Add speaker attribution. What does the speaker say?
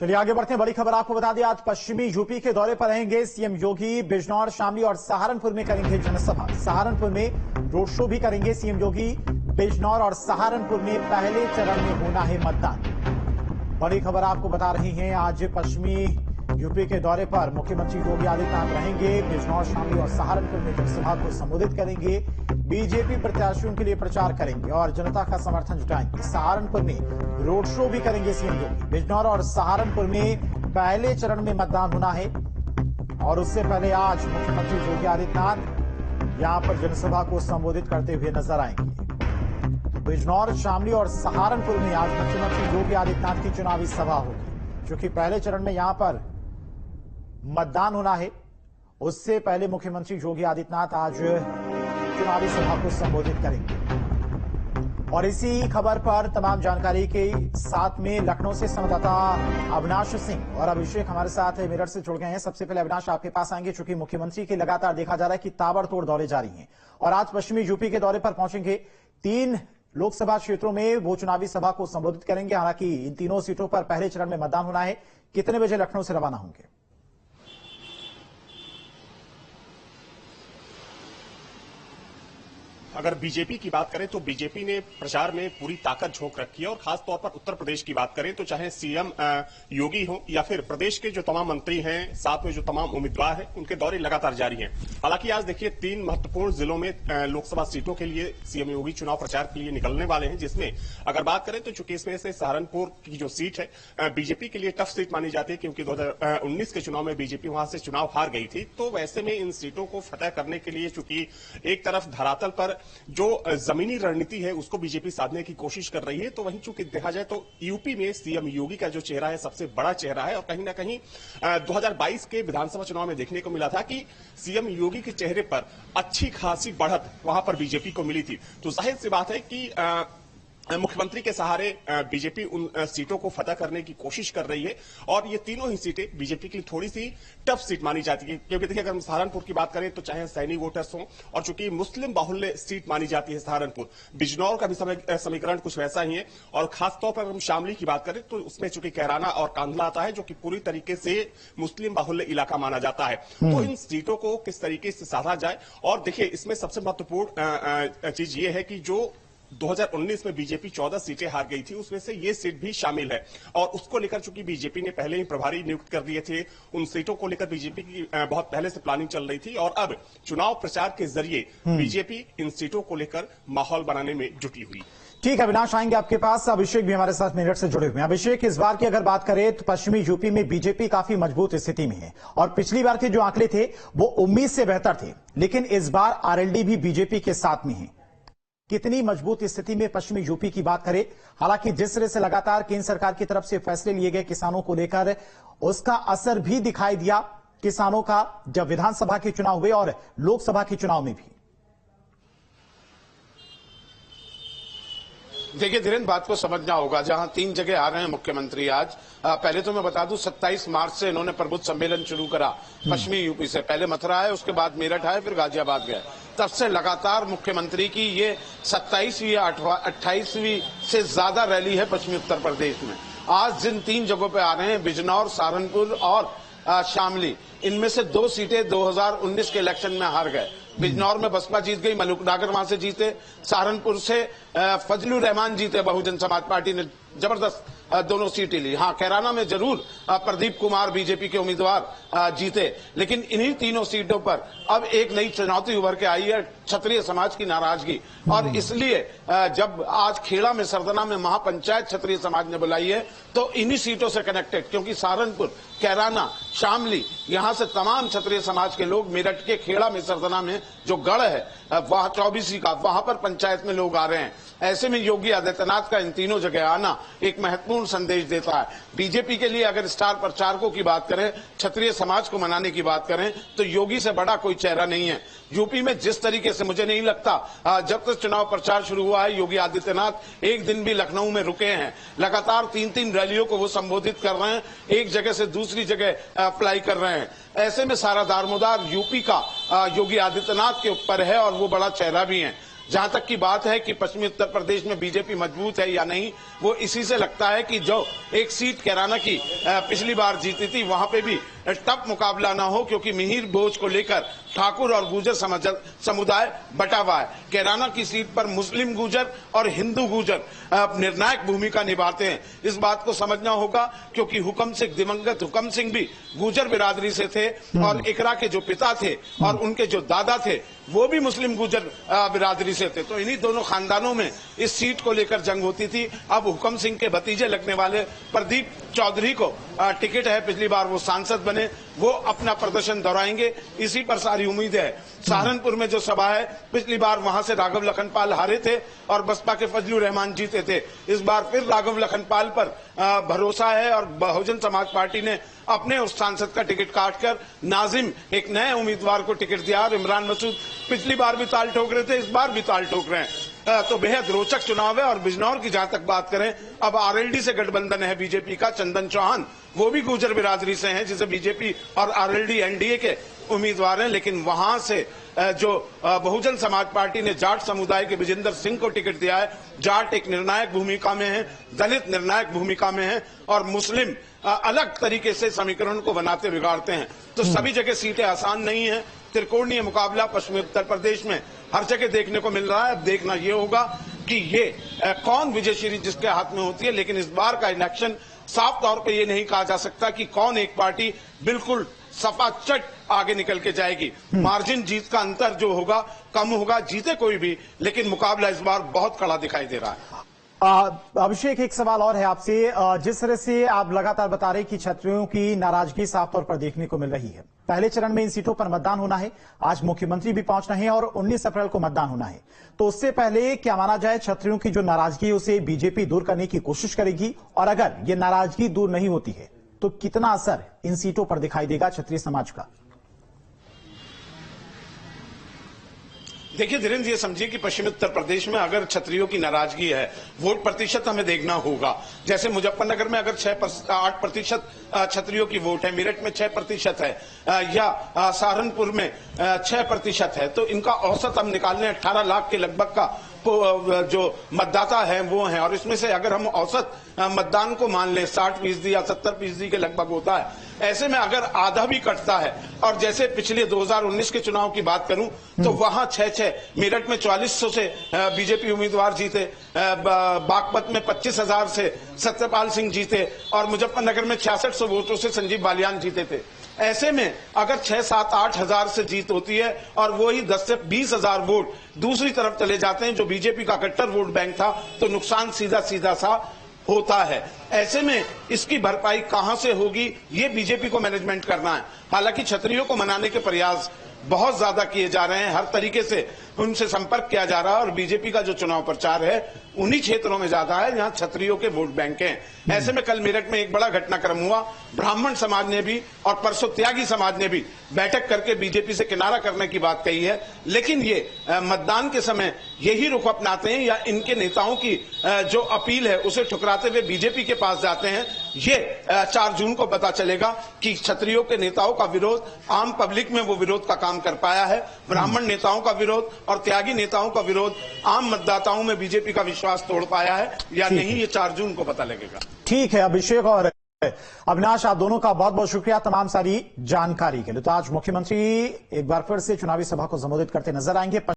Speaker 1: चलिए आगे बढ़ते हैं। बड़ी खबर आपको बता दें, आज पश्चिमी यूपी के दौरे पर रहेंगे सीएम योगी। बिजनौर, शामली और सहारनपुर में करेंगे जनसभा। सहारनपुर में रोड शो भी करेंगे सीएम योगी। बिजनौर और सहारनपुर में पहले चरण में होना है मतदान। बड़ी खबर आपको बता रही हैं, आज पश्चिमी यूपी के दौरे पर मुख्यमंत्री योगी आदित्यनाथ रहेंगे। बिजनौर, शामली और सहारनपुर में जनसभा को संबोधित करेंगे। बीजेपी प्रत्याशियों के लिए प्रचार करेंगे और जनता का समर्थन जुटाएंगे। सहारनपुर में रोड शो भी करेंगे सीएम योगी। बिजनौर और सहारनपुर में पहले चरण में मतदान होना है और उससे पहले आज मुख्यमंत्री योगी आदित्यनाथ यहां पर जनसभा को संबोधित करते हुए नजर आएंगे। बिजनौर, शामली और सहारनपुर में आज मुख्यमंत्री योगी आदित्यनाथ की चुनावी सभा होगी, क्योंकि पहले चरण में यहां पर मतदान होना है। उससे पहले मुख्यमंत्री योगी आदित्यनाथ आज चुनावी सभा को संबोधित करेंगे। और इसी खबर पर तमाम जानकारी के साथ में लखनऊ से संवाददाता अविनाश सिंह और अभिषेक हमारे साथ मेरठ से जुड़ गए हैं। सबसे पहले अविनाश, आपके पास आएंगे, चूंकि मुख्यमंत्री के लगातार देखा जा रहा है कि ताबड़तोड़ दौरे जारी हैं और आज पश्चिमी यूपी के दौरे पर पहुंचेंगे। 3 लोकसभा क्षेत्रों में वो चुनावी सभा को संबोधित करेंगे। हालांकि इन तीनों सीटों पर पहले चरण में मतदान होना है। कितने बजे लखनऊ से रवाना होंगे?
Speaker 2: अगर बीजेपी की बात करें तो बीजेपी ने प्रचार में पूरी ताकत झोंक रखी है और खास तौर पर उत्तर प्रदेश की बात करें तो चाहे सीएम योगी हो या फिर प्रदेश के जो तमाम मंत्री हैं, साथ में जो तमाम उम्मीदवार हैं, उनके दौरे लगातार जारी हैं। हालांकि आज देखिए 3 महत्वपूर्ण जिलों में लोकसभा सीटों के लिए सीएम योगी चुनाव प्रचार के लिए निकलने वाले हैं, जिसमें अगर बात करें तो चूंकि इसमें से सहारनपुर की जो सीट है बीजेपी के लिए टफ सीट मानी जाती है, क्योंकि 2019 के चुनाव में बीजेपी वहां से चुनाव हार गई थी। तो वैसे में इन सीटों को फतह करने के लिए चूंकि एक तरफ धरातल पर जो जमीनी रणनीति है उसको बीजेपी साधने की कोशिश कर रही है, तो वहीं चूंकि देखा जाए तो यूपी में सीएम योगी का जो चेहरा है सबसे बड़ा चेहरा है। और कहीं ना कहीं 2022 के विधानसभा चुनाव में देखने को मिला था कि सीएम योगी के चेहरे पर अच्छी खासी बढ़त वहां पर बीजेपी को मिली थी। तो जाहिर सी बात है कि मुख्यमंत्री के सहारे बीजेपी उन सीटों को फतह करने की कोशिश कर रही है और ये तीनों ही सीटें बीजेपी के लिए थोड़ी सी टफ सीट मानी जाती है, क्योंकि देखिए अगर हम सहारनपुर की बात करें तो चाहे सैनिक वोटर्स हों और चूंकि मुस्लिम बाहुल्य सीट मानी जाती है सहारनपुर। बिजनौर का भी समीकरण कुछ वैसा ही है और खासतौर पर हम शामली की बात करें तो उसमें चूंकि कैराना और कांधला आता है, जो कि पूरी तरीके से मुस्लिम बाहुल्य इलाका माना जाता है। तो इन सीटों को किस तरीके से साधा जाए, और देखिए इसमें सबसे महत्वपूर्ण चीज ये है कि जो 2019 में बीजेपी 14 सीटें हार गई थी, उसमें से ये सीट भी शामिल है और उसको लेकर चूंकि बीजेपी ने पहले ही प्रभारी नियुक्त कर दिए थे, उन सीटों को लेकर बीजेपी की बहुत पहले से प्लानिंग चल रही थी और अब चुनाव प्रचार के जरिए बीजेपी इन सीटों को लेकर माहौल बनाने में जुटी हुई।
Speaker 1: ठीक है अविनाश, आएंगे आपके पास। अभिषेक भी हमारे साथ मेरठ से जुड़े हुए हैं। अभिषेक, इस बार की अगर बात करें तो पश्चिमी यूपी में बीजेपी काफी मजबूत स्थिति में है और पिछली बार के जो आंकड़े थे वो उम्मीद से बेहतर थे, लेकिन इस बार आरएलडी भी बीजेपी के साथ में है। कितनी मजबूत स्थिति में पश्चिमी यूपी की बात करें? हालांकि जिस तरह से लगातार केंद्र सरकार की तरफ से फैसले लिए गए किसानों को लेकर, उसका असर भी दिखाई दिया किसानों का जब विधानसभा के चुनाव हुए और लोकसभा के चुनाव में भी।
Speaker 3: देखिए धीरेन्द्र, बात को समझना होगा। जहां 3 जगह आ रहे हैं मुख्यमंत्री आज, पहले तो मैं बता दूं 27 मार्च से इन्होंने प्रबुद्ध सम्मेलन शुरू करा पश्चिमी यूपी से। पहले मथुरा आए, उसके बाद मेरठ आए, फिर गाजियाबाद गए। तब से लगातार मुख्यमंत्री की ये 27वीं या 28वीं से ज्यादा रैली है पश्चिमी उत्तर प्रदेश में। आज जिन 3 जगहों पे आ रहे हैं, बिजनौर, सहारनपुर और शामली, इनमें से 2 सीटें 2019 के इलेक्शन में हार गए। बिजनौर में बसपा जीत गई, मलूकनगर वहां से जीते। सहारनपुर से फजलुर रहमान जीते, बहुजन समाज पार्टी ने जबरदस्त दोनों सीटें ली। हाँ, कैराना में जरूर प्रदीप कुमार बीजेपी के उम्मीदवार जीते, लेकिन इन्हीं तीनों सीटों पर अब एक नई चुनौती उभर के आई है, क्षत्रिय समाज की नाराजगी। और इसलिए जब आज खेड़ा में सरदना में महापंचायत क्षत्रिय समाज ने बुलाई है तो इन्हीं सीटों से कनेक्टेड, क्योंकि सहारनपुर, कैराना, शामली, यहां से तमाम क्षत्रिय समाज के लोग मेरठ के खेड़ा में सरदना में जो गढ़ है वहां 24 का, वहां पर पंचायत में लोग आ रहे हैं। ऐसे में योगी आदित्यनाथ का इन तीनों जगह आना एक महत्वपूर्ण संदेश देता है। बीजेपी के लिए अगर स्टार प्रचारकों की बात करें, क्षत्रिय समाज को मनाने की बात करें, तो योगी से बड़ा कोई चेहरा नहीं है। यूपी में जिस तरीके से, मुझे नहीं लगता जब तक चुनाव प्रचार शुरू हुआ है योगी आदित्यनाथ एक दिन भी लखनऊ में रुके हैं। लगातार 3-3 रैलियों को वो संबोधित कर रहे हैं, एक जगह से दूसरी जगह अप्लाई कर रहे हैं। ऐसे में सारा दारोमदार यूपी का योगी आदित्यनाथ के ऊपर है और वो बड़ा चेहरा भी है। जहां तक की बात है कि पश्चिमी उत्तर प्रदेश में बीजेपी मजबूत है या नहीं, वो इसी से लगता है कि जो एक सीट कैराना की पिछली बार जीती थी, वहां पे भी टफ मुकाबला ना हो, क्योंकि मिहिर भोज को लेकर ठाकुर और गुर्जर समुदाय बटा हुआ है। कैराना की सीट पर मुस्लिम गुर्जर और हिंदू गुर्जर निर्णायक भूमिका निभाते हैं। इस बात को समझना होगा, क्योंकि हुकम सिंह, दिवंगत हुकम सिंह भी गुर्जर बिरादरी से थे और इकरा के जो पिता थे और उनके जो दादा थे वो भी मुस्लिम गुर्जर बिरादरी से थे। तो इन्हीं दोनों खानदानों में इस सीट को लेकर जंग होती थी। अब हुकम सिंह के भतीजे लगने वाले प्रदीप चौधरी को टिकट है, पिछली बार वो सांसद बने, वो अपना प्रदर्शन दोहराएंगे, इसी पर सारी उम्मीद है। सहारनपुर में जो सभा है, पिछली बार वहां से राघव लखनपाल हारे थे और बसपा के फजलुर रहमान जीते थे। इस बार फिर राघव लखनपाल पर भरोसा है और बहुजन समाज पार्टी ने अपने उस सांसद का टिकट काटकर नाजिम, एक नए उम्मीदवार को टिकट दिया। और इमरान मसूद पिछली बार भी ताल ठोक रहे थे, इस बार भी ताल ठोक रहे हैं। तो बेहद रोचक चुनाव है। और बिजनौर की जहां तक बात करें, अब आरएलडी से गठबंधन है बीजेपी का। चंदन चौहान वो भी गुर्जर बिरादरी से हैं, जिसे बीजेपी और आरएलडी एनडीए के उम्मीदवार हैं। लेकिन वहां से जो बहुजन समाज पार्टी ने जाट समुदाय के विजेंद्र सिंह को टिकट दिया है। जाट एक निर्णायक भूमिका में है, दलित निर्णायक भूमिका में है और मुस्लिम अलग तरीके से समीकरण को बनाते बिगाड़ते हैं। तो सभी जगह सीटें आसान नहीं है। त्रिकोणीय मुकाबला पश्चिमी उत्तर प्रदेश में हर जगह देखने को मिल रहा है। अब देखना ये होगा कि ये कौन विजयश्री जिसके हाथ में होती है। लेकिन इस बार का इलेक्शन साफ तौर पे ये नहीं कहा जा सकता कि कौन एक पार्टी बिल्कुल सपाचट आगे निकल के जाएगी। मार्जिन जीत का अंतर जो होगा कम होगा, जीते कोई भी, लेकिन मुकाबला इस बार बहुत कड़ा दिखाई दे रहा है।
Speaker 1: अभिषेक, एक सवाल और है आपसे। जिस तरह से आप लगातार बता रहे कि छात्रों की नाराजगी साफ तौर पर देखने को मिल रही है, पहले चरण में इन सीटों पर मतदान होना है, आज मुख्यमंत्री भी पहुंच रहे हैं और 19 अप्रैल को मतदान होना है। तो उससे पहले क्या माना जाए, छात्रों की जो नाराजगी है उसे बीजेपी दूर करने की कोशिश करेगी? और अगर ये नाराजगी दूर नहीं होती है तो कितना असर इन सीटों पर दिखाई देगा क्षत्रिय समाज का?
Speaker 3: देखिए धीरेन्द्र, ये समझिए कि पश्चिमी उत्तर प्रदेश में अगर क्षत्रियों की नाराजगी है, वोट प्रतिशत हमें देखना होगा। जैसे मुजफ्फरनगर में अगर 8% क्षत्रियों की वोट है, मेरठ में 6% है, या सहारनपुर में 6% है, तो इनका औसत हम निकालने 18 लाख के लगभग का जो मतदाता है वो है। और इसमें से अगर हम औसत मतदान को मान लें 60% या 70% के लगभग होता है, ऐसे में अगर आधा भी कटता है, और जैसे पिछले 2019 के चुनाव की बात करूं तो वहां 6-6, मेरठ में 4400 से बीजेपी उम्मीदवार जीते, बागपत में 25,000 से सत्यपाल सिंह जीते और मुजफ्फरनगर में 6600 वोटों से संजीव बालियान जीते थे। ऐसे में अगर 6-7-8 हजार से जीत होती है और वही 10 से 20,000 वोट दूसरी तरफ चले जाते हैं जो बीजेपी का कट्टर वोट बैंक था, तो नुकसान सीधा सीधा सा होता है। ऐसे में इसकी भरपाई कहां से होगी, ये बीजेपी को मैनेजमेंट करना है। हालांकि क्षत्रियों को मनाने के प्रयास बहुत ज्यादा किए जा रहे हैं, हर तरीके से उनसे संपर्क किया जा रहा है और बीजेपी का जो चुनाव प्रचार है उन्हीं क्षेत्रों में ज्यादा है जहां क्षत्रियों के वोट बैंक हैं। ऐसे में कल मेरठ में एक बड़ा घटनाक्रम हुआ। ब्राह्मण समाज ने भी और परसों त्यागी समाज ने भी बैठक करके बीजेपी से किनारा करने की बात कही है। लेकिन ये मतदान के समय यही रुख अपनाते हैं या इनके नेताओं की जो अपील है उसे ठुकराते हुए बीजेपी के पास जाते हैं। ये 4 जून को पता चलेगा कि क्षत्रियों के नेताओं का विरोध आम पब्लिक में वो विरोध का काम कर पाया है, ब्राह्मण नेताओं का विरोध और त्यागी नेताओं का विरोध आम मतदाताओं में बीजेपी का विश्वास तोड़ पाया है या नहीं, ये 4 जून को पता लगेगा।
Speaker 1: ठीक है अभिषेक और अविनाश, आप दोनों का बहुत बहुत शुक्रिया तमाम सारी जानकारी के लिए। तो आज मुख्यमंत्री एक बार फिर से चुनावी सभा को संबोधित करते नजर आएंगे।